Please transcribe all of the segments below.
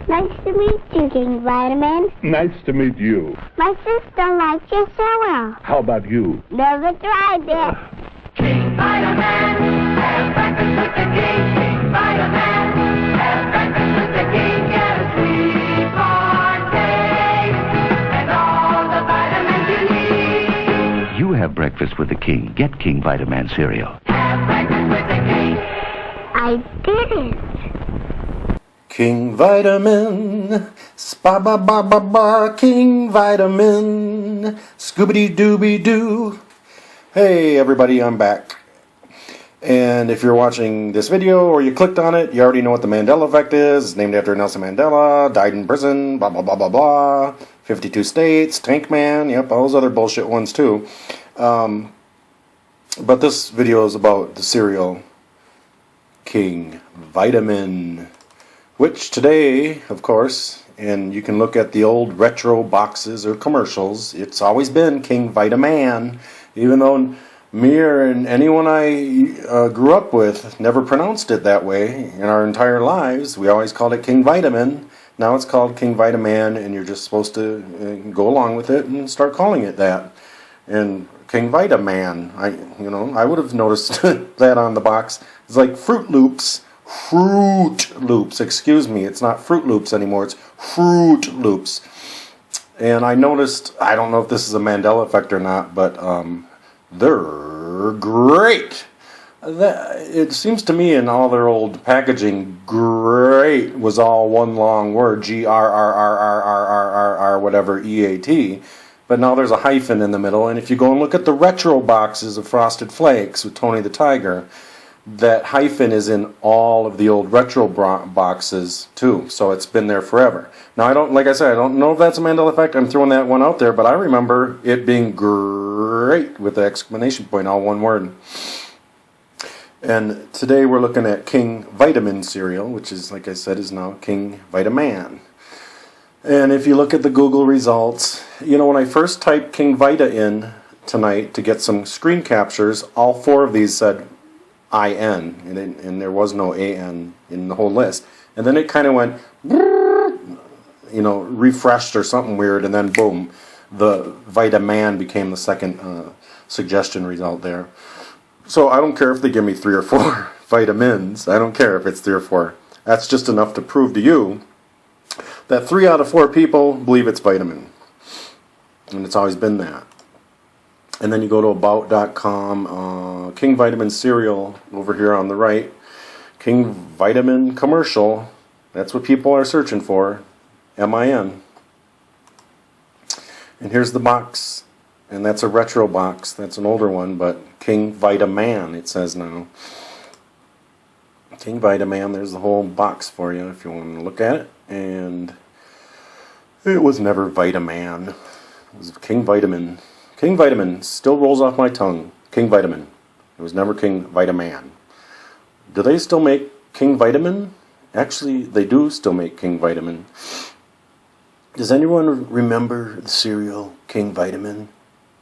Nice to meet you, King Vitamin. Nice to meet you. My sister likes you so well. How about you? Never tried it. King Vitamin, have breakfast with the king. King Vitamin, have breakfast with the king. Get a sweet party and all the vitamins you need. You have breakfast with the king. Get King Vitamin cereal. Have breakfast with the king. I didn't. King Vitamin, spa-ba-ba-ba-ba, King Vitamin, Scooby-Dooby-Doo. Hey everybody, I'm back. And if you're watching this video or you clicked on it, you already know what the Mandela effect is. It's named after Nelson Mandela, died in prison, blah blah blah blah blah. 52 states, Tank Man, yep, all those other bullshit ones too. But this video is about the cereal King Vitamin, which today, of course, and you can look at the old retro boxes or commercials, it's always been King Vitaman, even though me and anyone I grew up with never pronounced it that way in our entire lives. We always called it King Vitamin. Now it's called King Vitaman, and you're just supposed to go along with it and start calling it that. And King Vitaman, I would have noticed that on the box. It's like Fruit Loops. Fruit Loops, excuse me, it's not Fruit Loops anymore, it's Fruit Loops. And I noticed, I don't know if this is a Mandela effect or not, but they're great. It seems to me in all their old packaging, great was all one long word, G-R-R-R-R-R-R-R-R, whatever, E-A-T. But now there's a hyphen in the middle, and if you go and look at the retro boxes of Frosted Flakes with Tony the Tiger, that hyphen is in all of the old retro boxes too, so it's been there forever. Now I don't know if that's a Mandela effect. I'm throwing that one out there, but I remember it being great with the exclamation point, all one word. And today we're looking at King Vitamin cereal, which is, like I said, is now King Vitaman. And if you look at the Google results, when I first typed King Vita in tonight to get some screen captures, all four of these said I-N, and there was no A-N in the whole list. And then it kind of went, refreshed or something weird, and then boom, the Vitaman became the second suggestion result there. So I don't care if they give me 3 or 4 vitamins. I don't care if it's 3 or 4. That's just enough to prove to you that 3 out of 4 people believe it's vitamin. And it's always been that. And then you go to about.com, King Vitamin cereal over here on the right. King Vitamin commercial. That's what people are searching for. M-I-N. And here's the box. And that's a retro box. That's an older one, but King Vitaman, it says now. King Vitaman, there's the whole box for you if you want to look at it. And it was never Vitaman. It was King Vitamin. King Vitamin still rolls off my tongue. King Vitamin. It was never King Vitaman. Do they still make King Vitamin? Actually, they do still make King Vitamin. Does anyone remember the cereal King Vitamin?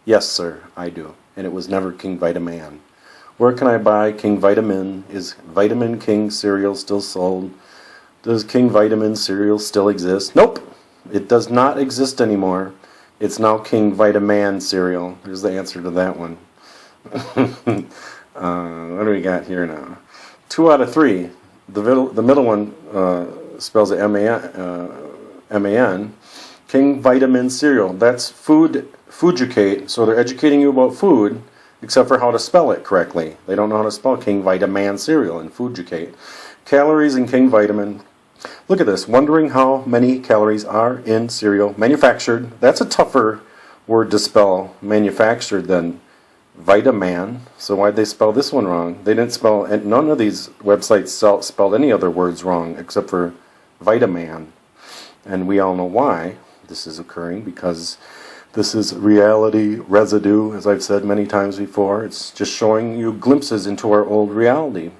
Yes, sir, I do. And it was never King Vitaman. Where can I buy King Vitamin? Is Vitamin King cereal still sold? Does King Vitamin cereal still exist? Nope. It does not exist anymore. It's now King Vitaman cereal. Here's the answer to that one. What do we got here now? 2 out of 3. The middle one spells it M-A-N. King Vitamin cereal. That's Fooducate. So they're educating you about food, except for how to spell it correctly. They don't know how to spell King Vitaman cereal in Fooducate. Calories in King Vitamin. Look at this. Wondering how many calories are in cereal manufactured. That's a tougher word to spell, manufactured, than Vitaman. So why'd they spell this one wrong? They didn't spell, and none of these websites spelled any other words wrong except for Vitaman. And we all know why this is occurring, because this is reality residue, as I've said many times before. It's just showing you glimpses into our old reality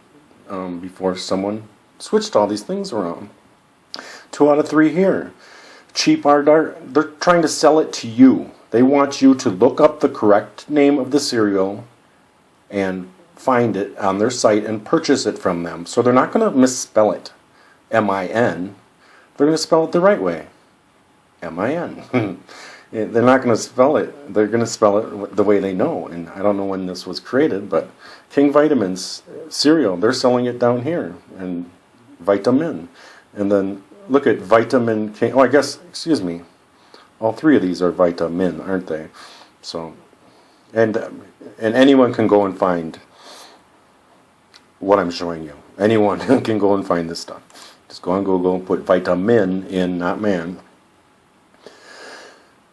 before someone switched all these things around. 2 out of 3 here. Cheap art. They're trying to sell it to you. They want you to look up the correct name of the cereal and find it on their site and purchase it from them. So they're not going to misspell it, M-I-N. They're going to spell it the right way. M-I-N. They're not going to spell it. They're going to spell it the way they know. And I don't know when this was created, but King Vitamins cereal, they're selling it down here. And Vitamin. And then look at Vitamin King. Oh, I guess, excuse me. All three of these are Vitamin, aren't they? So, and anyone can go and find what I'm showing you. Anyone can go and find this stuff. Just go on Google and put Vitamin in, not man.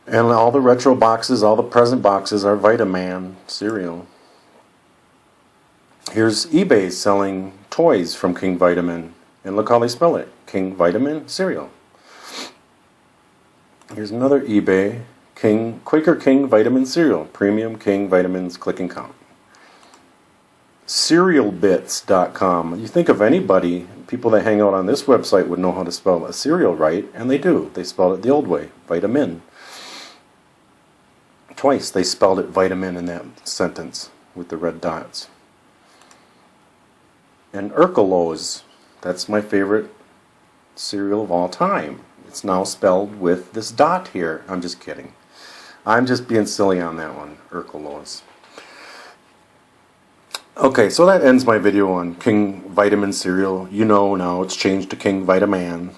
And all the retro boxes, all the present boxes are Vitaman cereal. Here's eBay selling toys from King Vitamin. And look how they spell it. King Vitamin cereal. Here's another eBay. Quaker King Vitamin cereal. Premium King Vitamins click and count. Cerealbits.com. You think of anybody, people that hang out on this website would know how to spell a cereal right, and they do. They spell it the old way. Vitamin. Twice they spelled it vitamin in that sentence with the red dots. And Urkelos, that's my favorite cereal of all time. It's now spelled with this dot here. I'm just kidding. I'm just being silly on that one, Urkelos. Okay, so that ends my video on King Vitamin cereal. You know now it's changed to King Vitaman.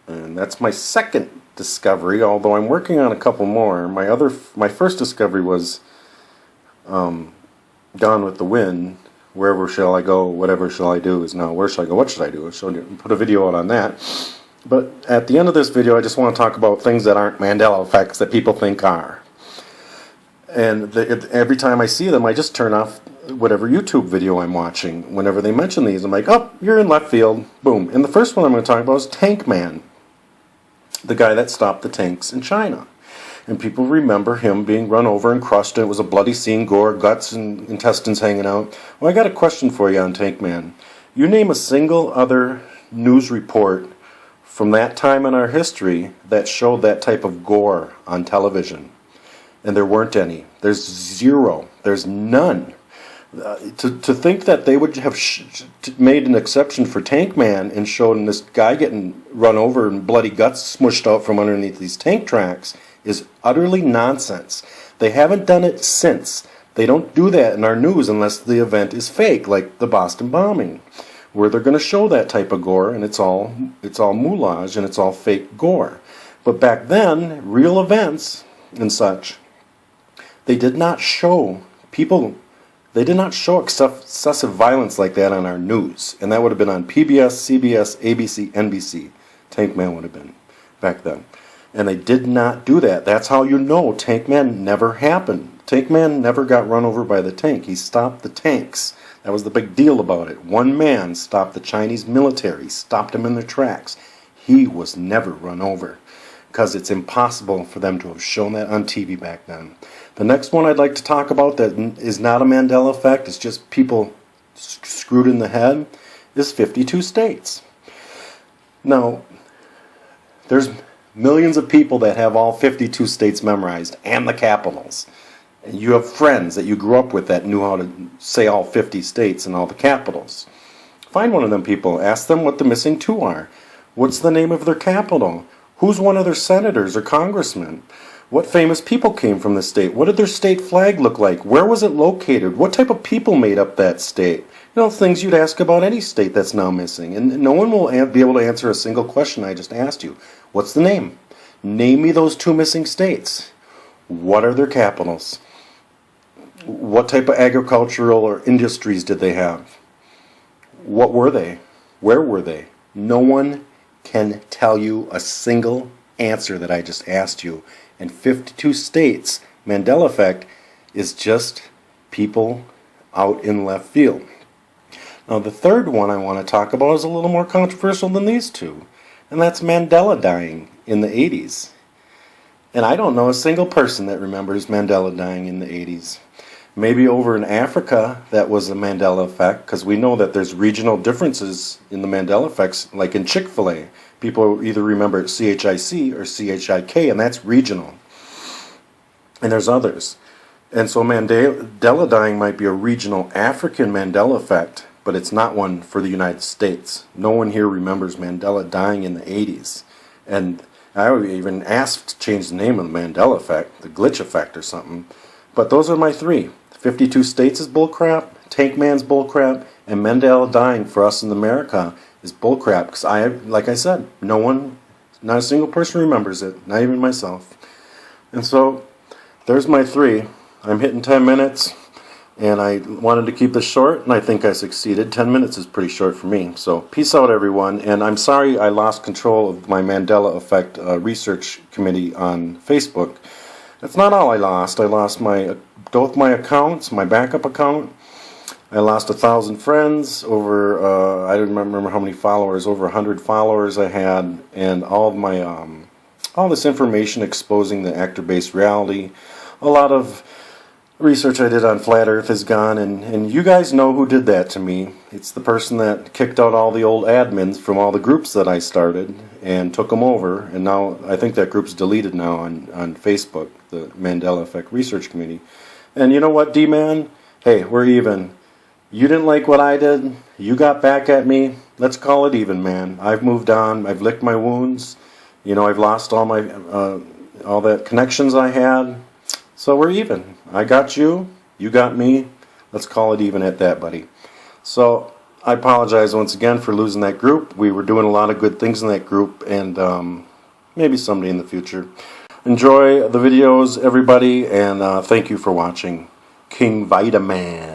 And that's my second discovery, although I'm working on a couple more. My first discovery was Gone with the Wind. Wherever shall I go, whatever shall I do is now where shall I go, what should I do? So put a video out on that. But at the end of this video, I just want to talk about things that aren't Mandela effects that people think are. And every time I see them, I just turn off whatever YouTube video I'm watching. Whenever they mention these, I'm like, oh, you're in left field. Boom. And the first one I'm going to talk about is Tank Man, the guy that stopped the tanks in China. And people remember him being run over and crushed, and it was a bloody scene, gore, guts and intestines hanging out. Well, I got a question for you on Tank Man. You name a single other news report from that time in our history that showed that type of gore on television. And there weren't any. There's zero. There's none. To think that they would have made an exception for Tank Man and shown this guy getting run over and bloody guts smushed out from underneath these tank tracks is utterly nonsense. They haven't done it since. They don't do that in our news unless the event is fake, like the Boston bombing, where they're going to show that type of gore, and it's all moulage and it's all fake gore. But back then, real events and such, they did not show people. They did not show excessive violence like that on our news, and that would have been on PBS, CBS, ABC, NBC. Tank Man would have been back then. And they did not do that. That's how you know Tank Man never happened. Tank Man never got run over by the tank. He stopped the tanks. That was the big deal about it. One man stopped the Chinese military, stopped them in their tracks. He was never run over, because it's impossible for them to have shown that on TV back then. The next one I'd like to talk about that is not a Mandela effect, it's just people screwed in the head, is 52 states. Now, there's millions of people that have all 52 states memorized, and the capitals. And you have friends that you grew up with that knew how to say all 50 states and all the capitals. Find one of them people, ask them what the missing two are. What's the name of their capital? Who's one of their senators or congressmen? What famous people came from the state? What did their state flag look like? Where was it located? What type of people made up that state? You know, things you'd ask about any state that's now missing. And no one will be able to answer a single question I just asked you. What's the name? Name me those two missing states. What are their capitals? What type of agricultural or industries did they have? What were they? Where were they? No one can tell you a single answer that I just asked you. And 52 states, Mandela effect, is just people out in left field. Now the third one I want to talk about is a little more controversial than these two. And that's Mandela dying in the 80s. And I don't know a single person that remembers Mandela dying in the 80s. Maybe over in Africa that was a Mandela effect, because we know that there's regional differences in the Mandela effects, like in Chick-fil-A. People either remember CHIC or CHIK, and that's regional. And there's others. And so Mandela dying might be a regional African Mandela effect, but it's not one for the United States. No one here remembers Mandela dying in the 80s. And I even asked to change the name of the Mandela effect, the glitch effect or something. But those are my three. 52 states is bullcrap, Tank Man's bullcrap, and Mandela dying for us in America is bullcrap. Because like I said, no one, not a single person remembers it, not even myself. And so, there's my three. I'm hitting 10 minutes, and I wanted to keep this short, and I think I succeeded. 10 minutes is pretty short for me. So, peace out, everyone. And I'm sorry I lost control of my Mandela Effect research committee on Facebook. That's not all I lost. I lost both my accounts, my backup account. I lost 1,000 friends, over, I don't remember how many followers, over 100 followers I had, and all of my, all this information exposing the actor-based reality. A lot of research I did on Flat Earth is gone, and you guys know who did that to me. It's the person that kicked out all the old admins from all the groups that I started and took them over, and now I think that group's deleted now on Facebook, the Mandela Effect Research Committee. And you know what, D-Man? Hey, we're even. You didn't like what I did. You got back at me. Let's call it even, man. I've moved on. I've licked my wounds. You know, I've lost all my all the connections I had. So we're even. I got you. You got me. Let's call it even at that, buddy. So I apologize once again for losing that group. We were doing a lot of good things in that group, and maybe someday in the future. Enjoy the videos, everybody, and thank you for watching. King Vitaman.